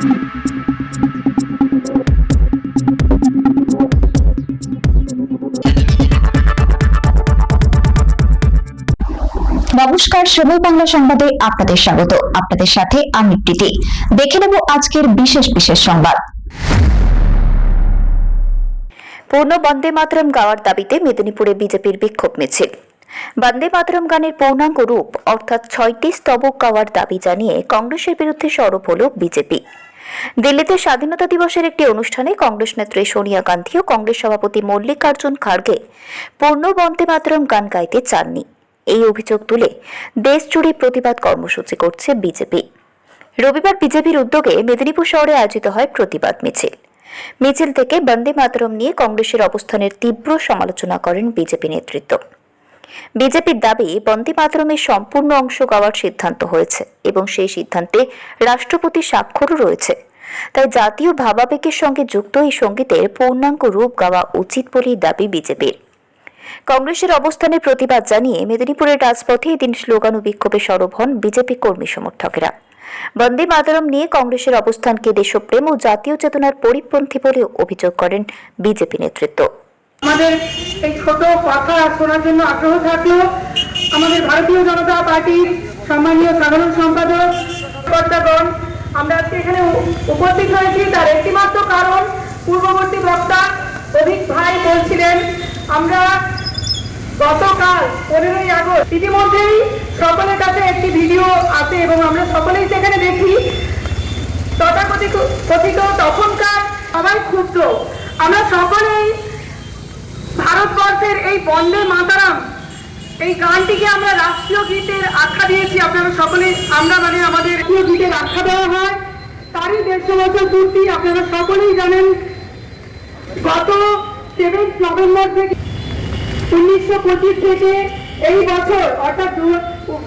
নমস্কার, সময় বাংলা সংবাদে আপনাদের স্বাগত। আপনাদের সাথে আমি প্রীতি। দেখে নেব আজকের বিশেষ বিশেষ সংবাদ। পূর্ণ বন্দে মাতরম গাওয়ার দাবিতে মেদিনীপুরে বিজেপির বিক্ষোভ মিছিল। বন্দে মাতরম গানের পূর্ণাঙ্গ রূপ অর্থাৎ ৬টি স্তবক গাওয়ার দাবি জানিয়ে কংগ্রেসের বিরুদ্ধে সরব হল বিজেপি। দিল্লিতে স্বাধীনতা দিবসের একটি অনুষ্ঠানে কংগ্রেস নেত্রী সোনিয়া গান্ধী ও কংগ্রেস সভাপতি মল্লিকার্জুন খাড়গে পূর্ণ বন্দে মাতরম গান গাইতে চাননি। এই অভিযোগ তুলে দেশ জুড়ে প্রতিবাদ কর্মসূচি করছে বিজেপি। রবিবার বিজেপির উদ্যোগে মেদিনীপুর শহরে আয়োজিত হয় প্রতিবাদ মিছিল। মিছিল থেকে বন্দে মাতরম নিয়ে কংগ্রেসের অবস্থানের তীব্র সমালোচনা করেন বিজেপি নেতৃত্ব। বিজেপির দাবি, বন্দে মাতরমের সম্পূর্ণ অংশ গাওয়ার সিদ্ধান্ত হয়েছে এবং সেই সিদ্ধান্তে রাষ্ট্রপতির স্বাক্ষরও রয়েছে। তাই জাতীয় ভাবাবেগের সঙ্গে যুক্ত এই সঙ্গীতের পূর্ণাঙ্গ রূপ গাওয়া উচিত বলেই দাবি বিজেপির। কংগ্রেসের অবস্থানের প্রতিবাদ জানিয়ে মেদিনীপুরের রাজপথে এদিন স্লোগান ও বিক্ষোভে সরব হন বিজেপি কর্মী সমর্থকেরা। বন্দে মাতরম নিয়ে কংগ্রেসের অবস্থানকে দেশপ্রেম ও জাতীয় চেতনার পরিপন্থী বলে অভিযোগ করেন বিজেপি নেতৃত্ব। আমাদের এই ছোট কথা শোনার জন্য আগ্রহ থাকলো আমাদের ভারতীয় জনতা পার্টির সম্মানীয় সাধারণ সম্পাদক কর্তাগণ, আমরা আজকে এখানে উপস্থিত হয়েছি তার একটিমাত্র কারণ, পূর্ববর্তী বক্তা অভিক ভাই বলছিলেন আমরা গতকাল 15ই আগস্ট ইতিমধ্যেই সকলের কাছে একটি ভিডিও আছে এবং আমরা সকলেই সেখানে দেখি তথাকথিত তখনকার সবাই ক্ষুব্ধ। আমরা সকলেই ভারতবর্ষের এই বন্দে মাতরম এই গানটিকে আমরা রাষ্ট্রীয় গীতের আখ্যা দিয়েছি। আপনারা সকলেই আমরা আমাদের রাষ্ট্রীয় গীতের আখ্যা দেওয়া হয়, তারই 150 বছর পূর্তি আপনারা সকলেই জানেন। গত 7 নভেম্বর থেকে 1925 থেকে এই বছর অর্থাৎ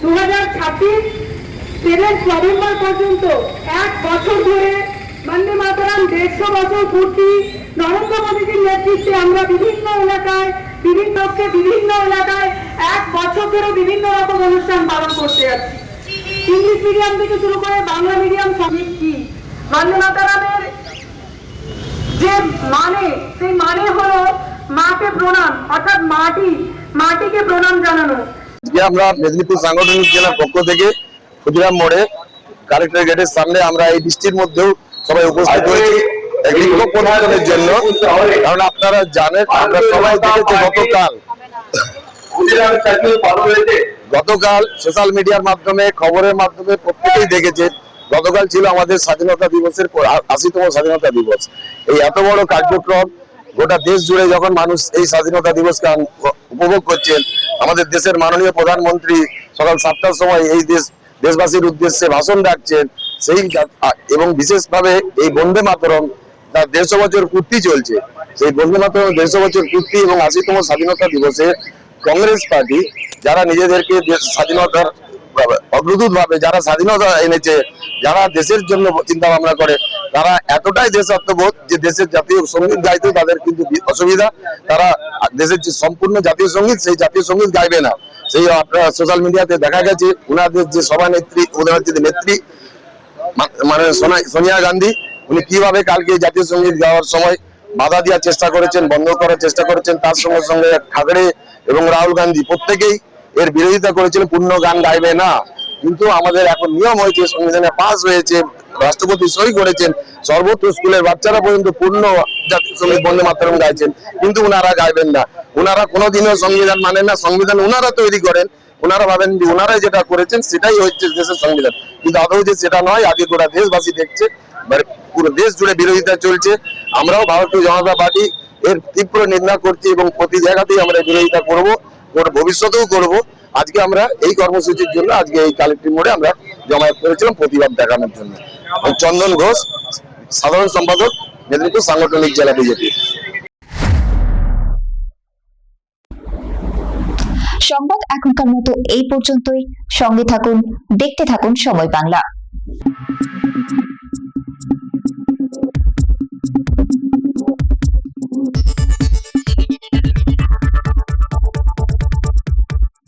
2026 7 নভেম্বর পর্যন্ত 1 বছর ধরে বন্দে মাতরম 150 বছর পূর্তি নরেন্দ্র মোদীজির নেতৃত্বে আমরা বিভিন্ন এলাকায় 1 বছর ধরে বিভিন্ন রকম অনুষ্ঠান পালন করতে যাচ্ছি। ইংলিশ মিডিয়াম থেকে শুরু করে বাংলা মিডিয়াম সঙ্গীত কি বন্দে মাতরমের যে সেই মানে হলো মাকে প্রণাম, অর্থাৎ মাটিকে প্রণাম জানানো। আমরা মেদিনীপুর সাংগঠনিক জেলার পক্ষ থেকে ক্ষুদিরাম মোড়ে কালেক্টর গেটের সামনে আমরা এই বৃষ্টির মধ্যেও সবাই উপস্থিত হয়েছি বিক্ষোভ প্রদর্শনের জন্য। কারণ আপনারা জানেন, আমরা সবাই দেখেছি গতকাল সোশ্যাল মিডিয়ার মাধ্যমে খবরের মাধ্যমে প্রত্যেকেই দেখেছে গতকাল ছিল আমাদের স্বাধীনতা দিবসের 80তম স্বাধীনতা দিবস। এই এত বড় কার্যক্রম গোটা দেশ জুড়ে যখন মানুষ এই স্বাধীনতা দিবসকে উপভোগ করছেন, আমাদের দেশের মাননীয় প্রধানমন্ত্রী সকাল 7টার সময় এই দেশবাসীর উদ্দেশ্যে ভাষণ রাখছেন, সেই এবং বিশেষভাবে এই বন্দে মাতরম তার 150 বছর পূর্তি চলছে। সেই বন্দে মাতরম 150 বছর পূর্তি এবং 80তম স্বাধীনতা দিবসে কংগ্রেস পার্টি যারা নিজেদেরকে স্বাধীনতার অগ্রদূত ভাবে যারা স্বাধীনতা এনেছে, যারা দেশের জন্য চিন্তা ভাবনা করে, তারা এতটাই দেশাত্মবোধ যে দেশের জাতীয় সঙ্গীত গাইতে তাদের কিন্তু অসুবিধা। তারা দেশের যে সম্পূর্ণ জাতীয় সঙ্গীত সেই জাতীয় সঙ্গীত গাইবে না। সেই আপনারা সোশ্যাল মিডিয়াতে দেখা গেছে ওনাদের যে সভানেত্রী, ওনার যে নেত্রী মানে সোনিয়া গান্ধী, উনি কিভাবে কালকে জাতীয় সঙ্গীত গাওয়ার সময় বাধা দেওয়ার চেষ্টা করেছেন, বন্ধ করার চেষ্টা করেছেন। তার সঙ্গে সঙ্গে খাগড়ে এবং রাহুল গান্ধী প্রত্যেকেই এর বিরোধিতা করেছেন, পূর্ণ গান গাইবে না। কিন্তু আমাদের এখন নিয়ম হয়েছে, সংবিধানে পাস হয়েছে, রাষ্ট্রপতি সই করেছেন, সর্বত্র স্কুলের বাচ্চারা পর্যন্ত পূর্ণ জাতীয় সঙ্গীত বন্দে মাতরম গাইছেন, কিন্তু ওনারা গাইবেন না। ওনারা কোনোদিনও সংবিধান মানেন না, সংবিধান ওনারা তৈরি করেন, ওনারা ভাবেন যে ওনারাই যেটা করেছেন সেটাই হচ্ছে দেশের সংবিধান, কিন্তু আদৌ যে সেটা নয়। আগে গোটা দেশবাসী দেখছে, পুরো দেশ জুড়ে বিরোধিতা চলছে। আমরাও ভারতীয় জনতা পার্টি এর তীব্র নিন্দা করছি এবং প্রতি জায়গাতেই আমরা বিরোধিতা করবো, ভবিষ্যতেও করব। আজকে আমরা এই কর্মসূচির জন্য আজকে এই কালেক্টর মোড়ে আমরা জমায়েত করেছিলাম প্রতিবাদ দেখানোর জন্য। চন্দন ঘোষ, সাধারণ সম্পাদক, মেদিনীপুর সাংগঠনিক জেলা বিজেপি। সংবাদ এখনকার মতো এই পর্যন্তই। সঙ্গে থাকুন, দেখতে থাকুন সময় বাংলা।